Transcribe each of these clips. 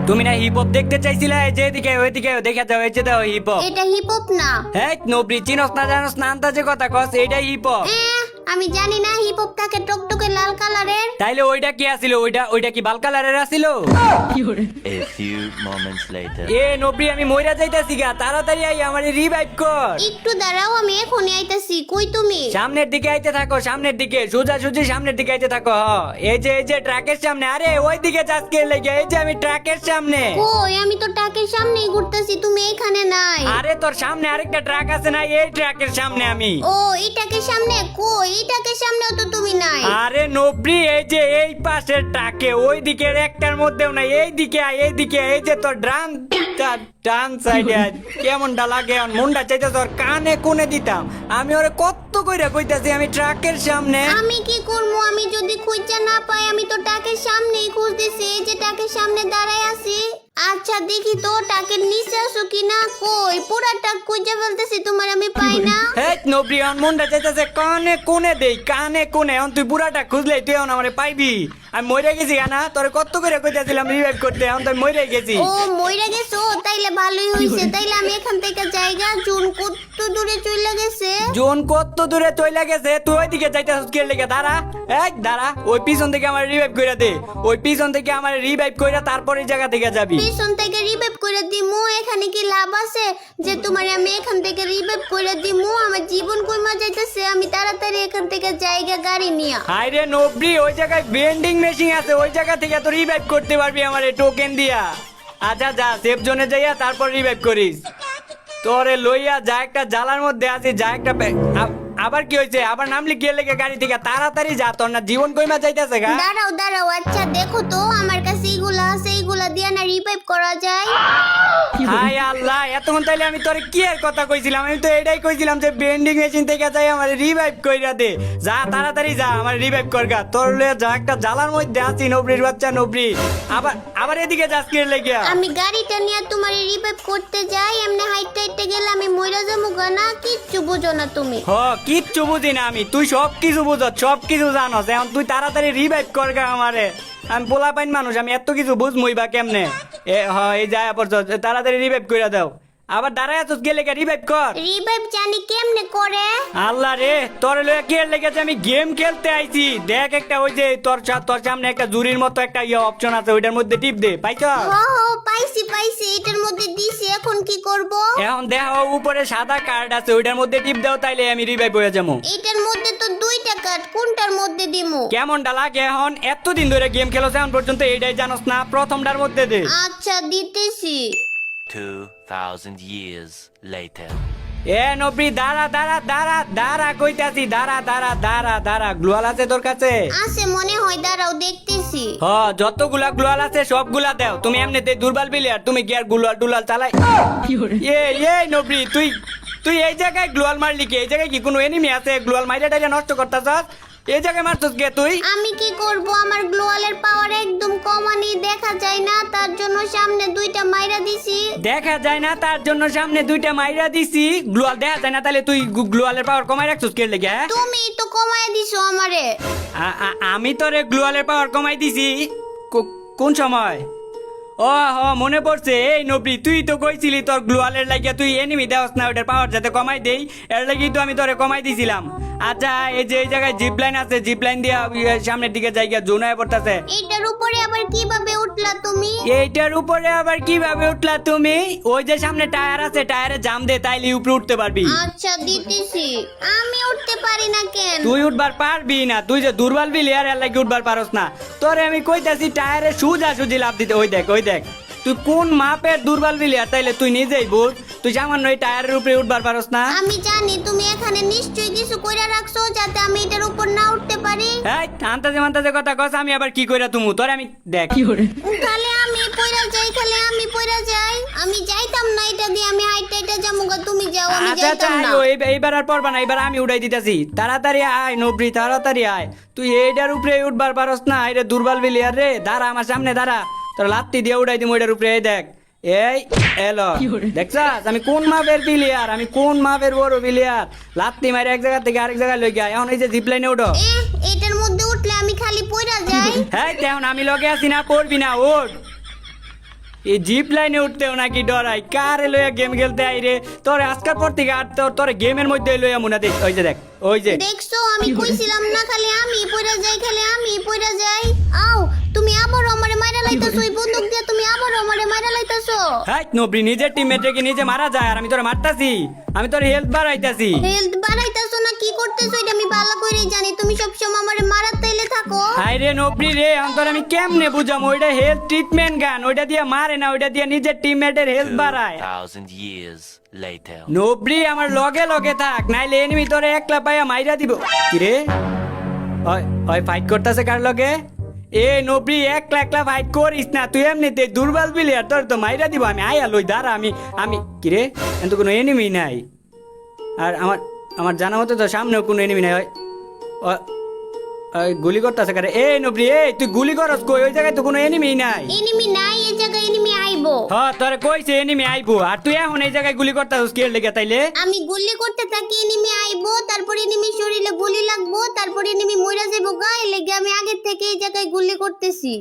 তুমি না hip hop দেখতে চাইছিলে, এই যে এদিকে ওইদিকে দেখা যাও, এই যে দাও হিপ হপ। এটা হিপ হপ না। হ্যাঁ নবরি, চিনস না জানোস না আন্দাজে কথা কস, এইটা হিপ হপ। আমি জানি না হিপ হপ থাকে টকটকে লাল কালারের। তাইলে ওইটা কি আছিল? ওইটা কি বাল কালারের আছিল? A few moments later. এ নবরি, আমি মইরা যাইতাছি গা, তাড়াতাড়ি আই, আমারে রিভাইভ কর। একটু দাঁড়াও, আমি এখনই আইতাছি। কই তুমি? সামনের দিকে আইতে থাকো, সামনের দিকে সোজা সুজি সামনের দিকে আইতে থাকো। এই যে ট্রাকের সামনে। আরে ওই দিকে যাস কে লেগে? এই যে আমি ট্রাকের সামনে। কই? আমি তো ট্রাকের সামনেই ঘুরতেছি, তুমি এখানে নাই। আরে তোর সামনে আরেকটা ট্রাক আছে না, এই ট্রাকের সামনে আমি। ও এই ট্রাকের সামনে? কই এই ট্রাকের সামনেও তো তুমি নাই। আরে নবরি, এই যে এই পাশের ট্রাকে, ওই দিকের একটার মধ্যেও নাই। এই দিকে আয়, এই দিকে। এই যে তোর ডান সাইডে কেমনটা লাগে, মনটা চাইতে তোর কানে কোনে দিতাম। আমি ওরে কত কইরা কইতাছি আমি ট্রাকের সামনে। আমি কি করবো? আমি যদি খুঁজে না পাই, আমি তো ট্রাকের সামনেই খুঁজতেছি। এই যে ট্রাকের সামনে দাঁড়ায় আছি। আচ্ছা দেখি তো ট্রাকের নিচে আসো কিনা। কই? পুরা ট্রাক খুঁজে ফেলতেছি, তোমার আমি পাই না। হেই নবরি, আমার মনটা চাইতেছে কানে কোনে দেই, কানে কোনে। এখন তুই পুরাটা খুঁজলেই তুই এখন আমারে পাইবি। আমি মরে গেছি না, তোরে কত করে কইতাছিলাম রিভাইভ করতে, এখন তুই মরে গেছি। ও মইরা গেছো? তাইলে ভালোই হইছে। তাইলে আমি এখান থেকে জায়গা জুন কত দূরে চলে গেছে। জোন কত দূরে চলে গেছে, তুই ওইদিকে যাইতাছিস কে লেগে? দাঁড়া, এই দাঁড়া, ওই পিছন থেকে আমার রিভাইভ কইরা দে। ওই পিছন থেকে আমার রিভাইভ কইরা তারপর এই জায়গা থেকে যাবি। পিছন থেকে রিভাইভ করে দিমু? এখানে কি লাভ আছে যে তোমার আমি এখান থেকে রিভাইভ করে দিমু? আমার জীবন কইমা যাইতেছে। আমি তাড়াতাড়ি এখান থেকে জায়গা গাড়ি নিয়া। হাই রে নবরি, ওই জায়গায় বেন্ডিং মেশিন আছে, ওই জায়গা থেকে তো রিভাইভ করতে পারবি আমারে টোকেন দিয়া। আচ্ছা যা, সেফ জোনে যাইয়া তারপর রিভাইভ করিস। তোরে লইয়া যা একটা জালার মধ্যে আছি, যা একটা আবার কি হয়েছে? আবার নামলি কে লেগে গাড়ি থেকে? তাড়াতাড়ি যা, তোর না জীবন কইমা যাইতেছে গা। দাঁড়াও দাঁড়াও, আচ্ছা দেখো তো আমার কাছে এইগুলা আছে, এইগুলা দিয়ে না রিভাইভ করা যায়? হাই আল্লাহ, এতক্ষণ তাইলে আমি তোরে কি এর কথা কইছিলাম? আমি তো এটাই কইছিলাম যে বেন্ডিং মেশিন থেকে যাই আমার রিভাইভ কইরা দে। যা তাড়াতাড়ি যা, আমার রিভাইভ করগা। তোর লইয়া যা একটা জালার মধ্যে আছি নবরির বাচ্চা নবরি। আবার এদিকে যাস কে লেগে? আমি গাড়িটা নিয়ে তোমার রিভাইভ করতে যাই, এমনি হাইটে হাইটে গেলে আমি মইরা যাবো গা না? কিচ্ছু বুঝো না তুমি। কিচ্ছু বুঝি না আমি, তুই সব কিছু বুঝ, সব কিছু জানস। এখন তুই তাড়াতাড়ি রিভাইভ করগা আমারে। আমি পোলা পাইন মানুষ, আমি এত কিছু বুঝমই বা কেমনে? এই যায় পর, তাড়াতাড়ি রিভাইভ কইরা দাও। আবার দাঁড়ায় আছিস গেলে রিভাইভ কর। রিভাইভ জানি কেমনে করে। আল্লাহ রে, তোর লইয়া কে লেগেছে? আমি গেম খেলতে আইছি। দেখ একটা ওই যে তোর সামনে একটা জুরির মতো একটা অপশন আছে, ওইটার মধ্যে টিপ দে। পাইছ? পাইছি পাইছি, এটার মধ্যে দিছি। এখন কি করব? এখন দেখ উপরে সাদা কার্ড আছে, ওইটার মধ্যে টিপ দাও, তাইলে আমি রিভাইভ হয়ে যাবো। এটার মধ্যে তো দুইটা কার্ড, কোনটার মধ্যে দিমু? কেমনটা লাগে এখন? এতদিন ধরে গেম খেলোছ, এখন পর্যন্ত এইটাই জানোস না? প্রথমটার মধ্যে দে। আচ্ছা দিতেছি। 2000 years later. এ নবরি, দাঁড়া কইতাছি, দাঁড়া। গ্লোয়াল আছে তোর কাছে? আছে মনে হয়, দাঁড়াও দেখতেছি। যতগুলা গ্লোয়াল আছে সবগুলা দাও। তুমি এমনিতে দুর্বল প্লেয়ার, তুমি কি আর গ্লোয়াল টুলাল চালাই? নবরি, তুই এই জায়গায় গ্লোয়াল মারলি কি? এই জায়গায় কি কোনো এনিমি আছে? গ্লোয়াল মাইরা টাইরা নষ্ট করতাছস? এই জায়গায় মারছস কে তুই? আমি কি করব? আমার গ্লোয়ালের পাওয়ার একদম কমানি, দেখা যায় না, তার জন্য সামনে দুইটা মাইরা দিছি। দেখা যায় না তার জন্য সামনে দুইটা মাইরা দিছি? গ্লোয়াল দেখা যায় না, তাহলে তুই গ্লোয়ালের পাওয়ার কমাই রাখছস কে লেগে? তুমি তো কমায় দিছো আমারে। আমি তোরে গ্লোয়ালের পাওয়ার কমাই দিছি কোন সময়? মনে পড়ছে। এই নবরি, তুই তো কইছিলি তোর গ্লোয়ালের লাগিয়া তুই এনিমি দেওয়াস না, ওটার পাওয়ার যাতে কমাই দেই, এর লাগি তো আমি তোরে কমাই দিছিলাম। আচ্ছা এই যে এই জায়গায় জিপলাইন আছে, জিপলাইন দিয়া সামনের দিকে জায়গা জোনায় পড়তাছে। এইটার উপরে আবার কিভাবে উঠলা তুমি? এইটার উপরে আবার কিভাবে উঠলা তুমি? ওই যে সামনে টায়ার আছে, টায়ারে জাম দে, তাইলে উপরে উঠতে পারবি। আচ্ছা দিতেছি। আমি উঠতে পারি না কেন? তুই উঠবার পারবি না, তুই যে দুর্বল প্লেয়ার, এর লাগি উঠবার পারস না। তোরে আমি কইতাছি টায়ারে সুজি লাভ দিতে। ওই দেখ তুই কোন মাপের দুর্বল প্লেয়ার, তাইলে তুই নিজেই বুঝ। তুই সামান্য এই টায়ারের উপরে উঠবার পারস না। আমি জানি তুমি এখানে নিশ্চয়ই কিছু কইরা রাখছো যাতে আমি এটার উপর না উঠতে পারি। এই আন্তাজে কথা কস, আমি আবার কি কইরা তুমু? তোরে আমি দেখ খালি আমি পয়রা যাই। আমি যাইতাম না এটা দিয়ে, আমি হাইটে যাবো গা, তুমি যাও, আমি আচ্ছা যাইতাম না। এইবার আর পড়বা না, এবার আমি উড়াই দিতেছি। তাড়াতাড়ি আয় নবরি, তাড়াতাড়ি আয়। তুই এইটার উপরে উঠবার পারস না, এটা দুর্বল প্লেয়ার রে। দাঁড়া আমার সামনে দাঁড়া, তোর লাত্তি দিয়ে উড়াই দিমু এটার উপরে। এই দেখ, এই এলো দেখছাস আমি কোন মাপের প্লেয়ার, আমি কোন মাপের বড় প্লেয়ার। লাত্তি মারে এক জায়গা থেকে আরেক জায়গায় লই গিয়া। এখন এই যে জিপলাইনে উঠো। এটার মধ্যে উঠলে আমি খালি পয়রা যাই। হ্যাঁ এখন আমি লগে আছি না, পড়বি না, ওঠ। এই জিপ লাইনে উঠতেও নাকি ডরাই কারে লইয়া গেম খেলতে আই রে তোর আজকাল পর থেকে আর তোর গেমের মধ্যে লইয়া মনে দেখ ওই যে দেখ ওই যে দেখছো আমি কইছিলাম না খালি আমি পয়রা যাই খালি আমি পয়রা যাই আও তুমি আবার আমারে মাইরা লাইতাছো এই বন্দুক দিয়ে তুমি আবার আমারে মাইরা লাইতাছো হাই নবরি নিজের টিমমেটে কি নিজে মারা যায় আর আমি তোরে মারতাছি আমি তোর হেলথ বাড়াইতাছি হেলথ বাড়াইতাছো না কি করতেছো এটা আমি ভালো করেই জানি তুমি সবসময় আমারে মারার তাইলে থাকো হাই রে নবরি রে অন্তর আমি কেমনে বুঝাম ওইটা হেলথ ট্রিটমেন্ট গান ওইটা দিয়ে মারে না ওইটা দিয়ে নিজের টিমমেটের হেলথ বাড়ায় 2,000 years later. নবরি আমার লগে লগে থাক নাইলে এনিমি তোরে একলা পাইয়া মাইরা দিব কি রে ওই ওই ফাইট করতেছে কার লগে এ নবরি একলা একলা ফাইট করিস না তুই এমনিতে দুর্বল প্লেয়ার তোর তো মাইরা দিব আমি আয়া লই দাঁড়া আমি কি রে কিন্তু কোনো এনিমি নাই আর আমার আমার জানা মতো তো সামনেও কোনো এনিমি নাই ওই গুলি করতেছে কারে এ নবরি এ তুই গুলি করস কই ওই জায়গায় তো কোনো এনিমি নাই এনিমি নাই এই জায়গায় এনিমি আইবো হ্যাঁ তোরে কইছে এনিমি আইবো আর তুই এখন এই জায়গায় গুলি করতেছিস কি লেগে তাইলে আমি গুলি করতে থাকি এনিমি আইবো তারপর এনিমি শরীরে গুলি লাগবো তারপর এনিমি মইরা যাইবো গায়ে লেগে আমি আগে থেকে এই জায়গায় গুলি করতেছি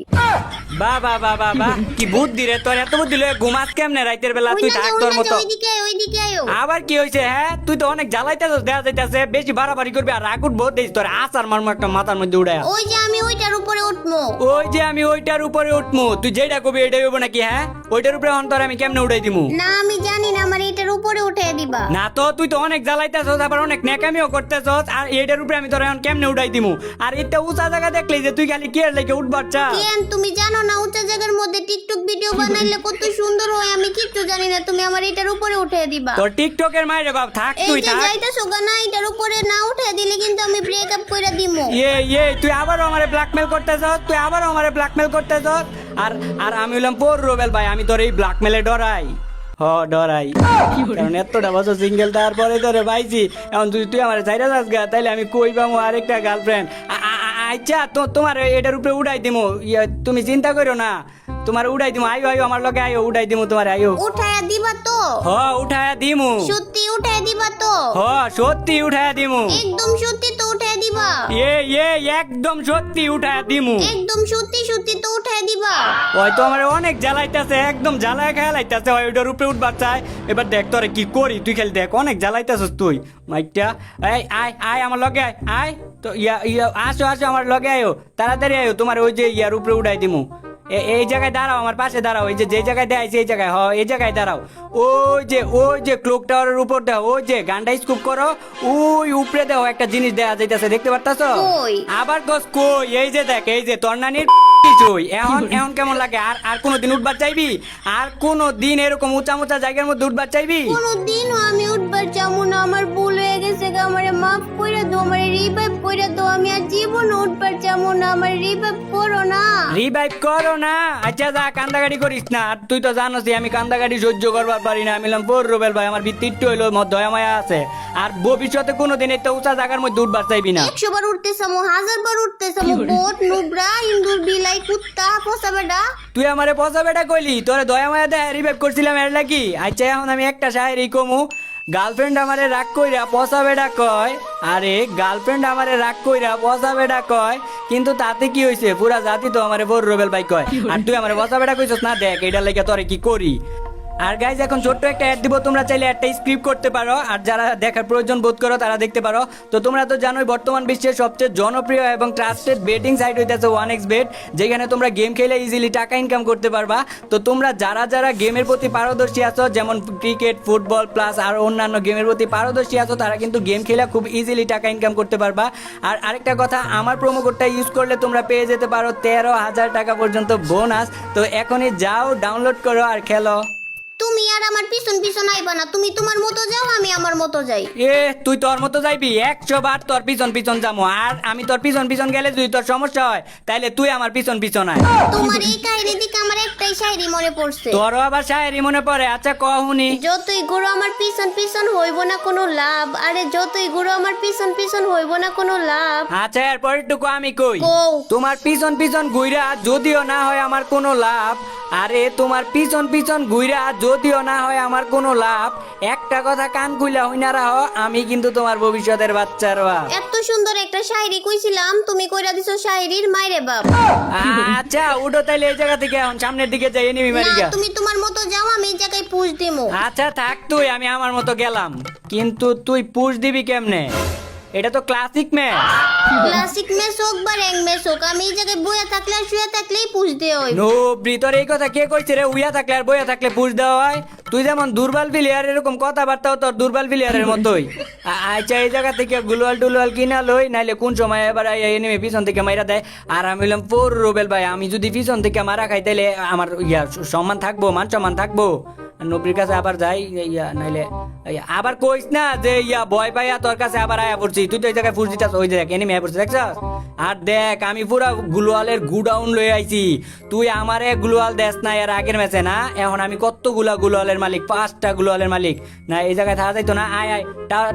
বাহ বাহ বাহ বাহ বাহ কি বুদ্ধি রে তোর এত বুদ্ধি লয়ে ঘুমাস কেমনে রাইতের বেলা তুই থাক তোর মতো ওইদিকে আয়ো আবার কি হইছে হ্যাঁ তুই তো অনেক জ্বালাইতেছস দেখা যাইতাছে বেশি বাড়াবাড়ি করবি আর রাগ উঠবো দেখ তোর আসার মারমু একটা মাথার মধ্যে উড়ায়া ওই যে আমি ওইটার উপরে উঠবো ওই যে আমি ওইটার উপরে উঠমু তুই যেটা কবি এটাই হইব নাকি হ্যাঁ ওইটার উপরে অন্তর আমি কেমনে উড়াই দিমু না আমি জানি না আমার এটার উপরে উঠাই দিবা না তো তুই তো অনেক জ্বালাইতেছস আবার অনেক নেকামিও করতেছস আর এটার উপরে আমি তোর এখন কেমনে উড়াই দিমু আর এটা উঁচা জায়গা দেখলি যে তুই খালি কি এর লাগে উঠবার চা কেন তুমি জানো না উঁচা জায়গার মধ্যে টিকটক ভিডিও বানাইলে কত সুন্দর হয় আমি কিচ্ছু জানি না তুমি আমার এটার উপরে উঠাই দিবা তোর টিকটকের মাইরে বাপ থাক এই তুই যে থাক যাইতাছো গানা এটার উপরে না উঠাই দিলে কিন্তু আমি ব্রেকআপ কইরা দিমু তুই আবারও আমারে ব্ল্যাকমেল করতেছস তুই আবারও আমারে ব্ল্যাকমেল করতেছস আর আর আমি হলাম পোর রোবেল ভাই আমি তোর এই ব্ল্যাকমেলে ডরাই ডরাই কারণ এতটা বছর সিঙ্গেল তারপরে তোরে পাইছি এখন তুই আমার চাইরা যাস গা তাইলে আমি কই পাবো আরেকটা গার্লফ্রেন্ড আচ্ছা তোমার এটার উপরে উড়াই দিমু তুমি চিন্তা করো না তোমার উড়াই দিমু আইও আইও আমার লগে আইও উড়াই দিমু তোমার আইও উঠায়া দিবা তো উঠায়া দিমু সত্যি উঠায়া দিবা তো সত্যি উঠায়া দিমু একদম সত্যি তো উঠায়া দিবা একদম সত্যি উঠায়া দিমু একদম সত্যি সত্যি তো উঠায়া দিবা ওই তো আমার অনেক জ্বালাইতেছে একদম জ্বালায় খেলাইতেছে ওইটার উপরে উঠবার চাই এবার দেখ তোরে কি করি তুই খেল দেখ অনেক জ্বালাইতেছিস তুই মাইকটা এই আয় আমার লগে আয় তো আসো আমার লগে আয়ো তাড়াতাড়ি আয়ো তোমার ওই যে ইয়ার উপরে উঠাই দিমু এই জায়গায় দাঁড়াও আমার পাশে দাঁড়াও এই যে জায়গায় দেখাইছি এই জায়গায় এই জায়গায় দাঁড়াও ওই যে ক্লক টাওয়ারের উপর দাও ওই যে গানটা স্কুপ করো ওই উপরে দাও একটা জিনিস দেয়া যাইতেছে দেখতে পারতাছো কই? আবার কই এই যে দেখ এই যে তোর নানির এখন কেমন লাগে আর কোনোদিন উঠবার চাইবি আর কোনোদিন এরকম উঁচা জায়গার মধ্যে উঠবার চাইবি কোনোদিনও আমি উঠবার চামু না আমার ভুল হয়ে গেছে আমারে মাফ কইরা দাও আমারে রিভাইভ কইরা দাও আমি আর জীবন উঠবার চামু না আমার রিভাইভ করো না আচ্ছা যা কান্দাগাড়ি করিস না আর তুই তো জানোস আমি কান্দাগাড়ি সহ্য করবার পারি না আমি বললাম রুবেল ভাই আমার ভিত্তি একটু হইলো দয়া মায়া আছে আর ভবিষ্যতে কোনোদিন একটা উঁচা জায়গার মধ্যে উঠবার চাইবি না 100 বার উঠতে চামু 1000 বার উঠতে চামু বোট নুবরা ইন্দুর বিলাই কুত্তা পোষা বেডা তুই আমারে পচা বেটা কইলি তোরে দয়া মায়া দেয় রিভাইভ করছিলাম এর লাগি আচ্ছা এখন আমি একটা শায়েরি কমু গার্লফ্রেন্ড আমারে রাগ কইরা পচা বেটা কয় আরে গার্লফ্রেন্ড আমারে রাগ কইরা পচা বেটা কয় কিন্তু তাতে কি হইছে পুরা জাতি তো আমারে বড় রোবেল ভাই কয় আর তুই আমারে পচা বেটা কইছস না দেখ এটা লাগা তোরে কি করি আর গাইজ এখন ছোট্ট একটা অ্যাড দিব তোমরা চাইলে একটা স্ক্রিপ্ট করতে পারো আর যারা দেখার প্রয়োজন বোধ করো তারা দেখতে পারো তো তোমরা তো জানোই বর্তমান বিশ্বের সবচেয়ে জনপ্রিয় এবং ট্রাস্টেড বেটিং সাইট হইতেছে 1xBet যেখানে তোমরা গেম খেলে ইজিলি টাকা ইনকাম করতে পারবা তো তোমরা যারা গেমের প্রতি পারদর্শী আছো যেমন ক্রিকেট ফুটবল প্লাস আর অন্যান্য গেমের প্রতি পারদর্শী আছো তারা কিন্তু গেম খেলে খুব ইজিলি টাকা ইনকাম করতে পারবা আর আরেকটা কথা আমার প্রোমো কোডটা ইউজ করলে তোমরা পেয়ে যেতে পারো 13,000 টাকা পর্যন্ত বোনাস তো এখনই যাও ডাউনলোড করো আর খেলো তুমি আর আমার পিছন আইবা না তুমি তোমার মতো যাও আমি আমার মতো যাই তুই তোর মতো যাইবি 100 বার তোর পিছন যাবো আর আমি তোর পিছন গেলে যদি তোর সমস্যা হয় তাইলে তুই আমার পিছন আয় তোমার এই কাহিনী দিকে আমার একটাই শায়রি মনে পড়ছে তোরও আবার শায়েরি মনে পড়ে আচ্ছা কহুনি যতই ঘুরো আমার পিছন হইব না কোনো লাভ আরে যতই ঘুরো আমার পিছন হইব না কোনো লাভ আচ্ছা এরপর একটু আমি কই কও। তোমার পিছন ঘুইরা যদিও না হয় আমার কোনো লাভ আরে তোমার পিছন ঘুইরা যদিও না না হয় আমার কোনো লাভ, একটা কথা কান খুইলা হইনা রাখো, আমি কিন্তু তোমার ভবিষ্যতের বাচ্চার বাপ। এত সুন্দর একটা শায়রি কইছিলাম, তুমি কইরা দিছো শায়রির মাইরে বাপ। আচ্ছা উঠো তাইলে এই জায়গা থেকে, এখন সামনের দিকে যাই এনিমি না মারিগা। তুমি তোমার মতো যাও, আমি এই জায়গায় পুষ দিমু। আচ্ছা থাক তুই, আমি আমার মতো গেলাম, কিন্তু তুই পুশ দিবি কেমনে? এটা তো ক্লাসিক ম্যাচ। ক্লাসিক ম্যাচ হোক বা র্যাঙ্ক ম্যাচ হোক, আমি এই জায়গায় বইয়া থাকলে আর শুয়ে থাকলেই পুষ দিয়ে হইব। নোবরি তোর এই কথা কে কইছে রে? উইয়া থাকলে আর বইয়া থাকলে পুশ দেওয়া হয়? তুই যেমন দুর্বল প্লেয়ার, এরকম কথাবার্তাও তোর দুর্বল প্লেয়ারের মতোই। আচ্ছা এই জায়গা থেকে গুলওয়াল টুলওয়াল কিনা লই, নাইলে কোন সময় এবার এনিমি পিছন থেকে মাইরা দেয়, আর আমি বললাম পোর রুবেল ভাই, আমি যদি পিছন থেকে মারা খাই তাইলে আমার সম্মান থাকবো, মান সম্মান থাকবো? নবীর কাছে আবার যাই, নাইলে আবার কইস না যে ভয় পাইয়া তোর কাছে আবার আয়া পড়ছি। তুই তো এই জায়গায় ফুস দিতাস, ওই দেখ এনিমি আয়া পড়ছে, দেখছস? আর দেখ আমি পুরা গ্লোয়ালের গুডাউন লই আইছি, তুই আমারে গ্লোয়াল দেস না এর আগের ম্যাচে না? এখন আমি কতগুলা গ্লোয়ালের মালিক, 5টা গ্লোয়ালের মালিক। না এই জায়গায় থাকা যাইতো না? আয় আয়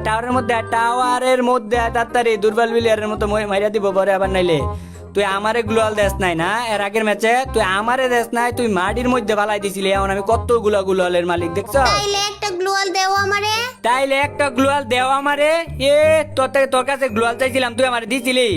টাওয়ারের মধ্যে, টাওয়ারের মধ্যে তাড়াতাড়ি দুর্বল বিলিয়ারের মতো মাইরা দিব পরে আবার, নাইলে তুই আমারে গ্লোয়াল দেস নাই না এর আগের ম্যাচে? তুই আমারে দেস নাই, তুই মাটির মধ্যে বালাই দিছিলি। এখন আমি কতগুলা গ্লোয়ালের মালিক, দেখছ? তাইলে একটা গ্লোয়াল দেও আমারে। তাইলে একটা গ্লোয়াল দেও আমারে? এ তোর কাছে গ্লোয়াল চাইছিলাম, তুই আমারে দিছিলি?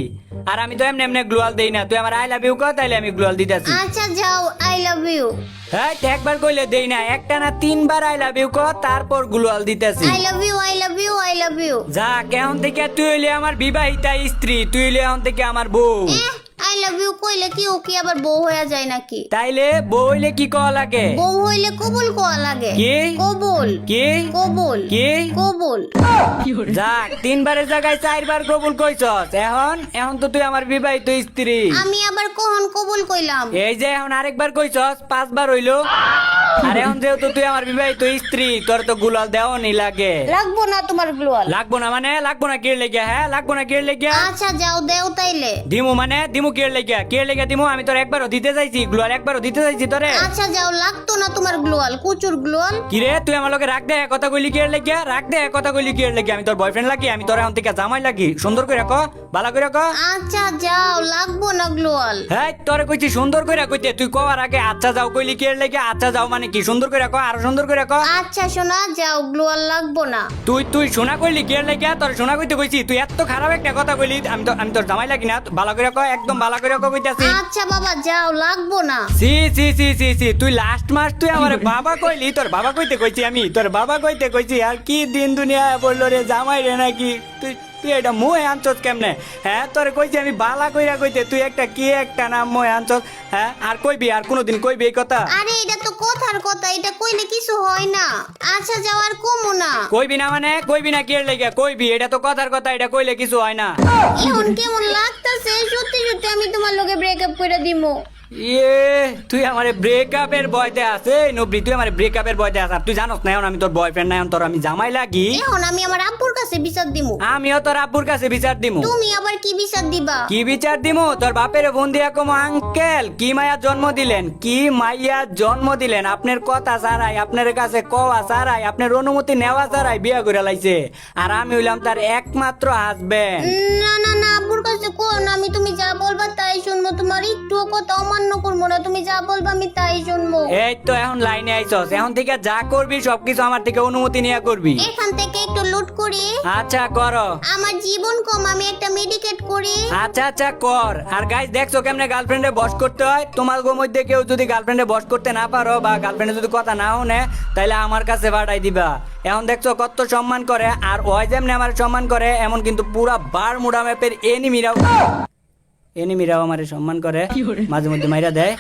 আর আমি তো এমনি এমনি গ্লোয়াল দেই না, তুই আমার আই লাভ ইউ কর, তাইলে আমি গ্লোয়াল দিতেছি। আচ্ছা যাও, আই লাভ ইউ। হ্যাঁ একবার কইলে দেই না, একটা না 3বার আই লাভ ইউ কর, তারপর গ্লোয়াল দিতেছি। I love you, I love you, I love you. যা কেমন থেকে তুই হইলে আমার বিবাহিতা স্ত্রী, তুই হইলে এখন থেকে আমার বউ। আই লাভ ইউ কইলে কি ও কি আবার বউ হয়ে যায় নাকি? তাইলে বউ হইলে কি কওয়া লাগে? বউ হইলে কবুল কোয়া লাগে। কি? কবুল। কি? কবুল। কি? কবুল। যাক 3বারের জায়গায় 4বার কবুল কইছস। এখন তো তুই আমার বিবাহিত স্ত্রী। আমি আবার কখন কবুল কইলাম? এই যে এখন আরেকবার কইছস, 5বার হইলো। আর এখন যেহেতু তুই আমার বিবাহিত স্ত্রী, তোর তো গুলাল দেওয়ানি লাগে। লাগবো না তোমার গ্লোয়াল। লাগবো না মানে? লাগবো না কি লেগে? হ্যাঁ লাগবো না কি লেগে? আচ্ছা যাও দেও তাইলে। দিমু মানে? দিমু কি লেগে? কি লেগে দিমু? আমি তোর একবারও দিতে চাইছি গ্লোয়াল, একবারও দিতে চাইছি তোরে। আচ্ছা যাও, লাগতো না তোমার গ্লোয়াল, কুচুর গ্লোয়াল। কি রে তুই আমার লগে রাখ দে কথা কইলি কি লেগে? রাখ দে কথা কইলি কি লেগে? আমি তোর বয়ফ্রেন্ড লাগি? আমি তোর এখন থেকে জামাই লাগি? সুন্দর করে রাখো, ভালো করে রাখো। আচ্ছা যাও, লাগবো না গ্লোয়াল। হ্যাঁ তোরে কইছি সুন্দর করে কইতে, তুই কওয়ার আগে আচ্ছা যাও কইলি কি লেগে? আচ্ছা যাও মানে কি? সুন্দর করে রাখো, আরো সুন্দর করে রাখো। আচ্ছা শোনা যাও, গ্লোয়াল লাগবো না। তুই শোনা কইলি কি লেগে? তোর শোনা কইতে কইছি, তুই এত খারাপ একটা কথা কইলি, আমি তোর জামাই লাগি না? ভালো করে রাখো, একদম ভালো করে রাখো কইতাছি। আচ্ছা বাবা যাও, লাগবো না। সি সি সি সি সি, তুই লাস্ট মাস তুই আমার বাবা কইলি? তোর বাবা কইতে কইছি আমি? তোর বাবা কইতে কইছি? আর কি দিন দুনিয়া বললো রে, জামাই রে নাকি? তুই এটা মুহে আনছস কেমনে? হ্যাঁ তোর কইছি আমি বালা কইরা কইতে, তুই একটা কি একটা নাম মুহে আনছস? হ্যাঁ আর কইবি? আর কোনোদিন কইবি এই কথা? আরে এটা তো কথার কথা, এটা কইলে কিছু হয় না। আচ্ছা যাও, আর কমো না। কইবি না মানে? কইবি না কি লেগে? কইবি, এটা তো কথার কথা, এটা কইলে কিছু হয় না। এখন কেমন লাগতাছে, সত্যি সত্যি আমি তোমার লগে ব্রেকআপ করে দিমু। তুই আমার ব্রেকআপের বয়তে আছে নবরি? তুই আমার ব্রেকআপের বয়তে আছে? আর তুই জানোস না এখন আমি তোর বয়ফ্রেন্ড না, এখন তোর আমি জামাই লাগি। এখন আমি আমার আব্বুর কাছে বিচার দিমু। আমিও তোর আব্বুর কাছে বিচার দিমু। তুমি আবার কি বিচার দিবা? কি বিচার দিমু? তোর বাপের ফোন দিয়া কম, আঙ্কেল কি মাইয়া জন্ম দিলেন, কি মাইয়া জন্ম দিলেন, আপনার কথা ছাড়াই, আপনার কাছে কওয়া ছাড়াই, আপনার অনুমতি নেওয়া ছাড়াই বিয়া করে লাইছে, আর আমি হইলাম তার একমাত্র হাজবেন্ড। না না না, আব্বুর কাছে কো না, আমি তুমি যা বলবা তাই শুনবো, তোমার একটু কথা অমান্য করবো না, তুমি যা বলবা আমি তাই শুনবো। এই তো এখন লাইনে আইছস, এখন থেকে যা করবি সবকিছু আমার থেকে অনুমতি নিয়ে করবি। এখান থেকে একটু লুট করি। আচ্ছা করো। আমার জীবন কম, আমি একটা মেডিকেট করি। আচ্ছা আচ্ছা কর। আর গাইস দেখছো কেমনে গার্লফ্রেন্ডে বস করতে হয়? তোমার মধ্যে কেউ যদি গার্লফ্রেন্ডে বস করতে না পারো, বা গার্লফ্রেন্ডে যদি কথা না শুনে, তাইলে আমার কাছে পাঠাই দিবা। এখন দেখছো কত সম্মান করে, আর ওই যেমনি আমার সম্মান করে, এমন কিন্তু পুরা বারমুডা ম্যাপের এনিমিরাও আমার সম্মান করে, মাঝে মধ্যে মাইরা দেয়।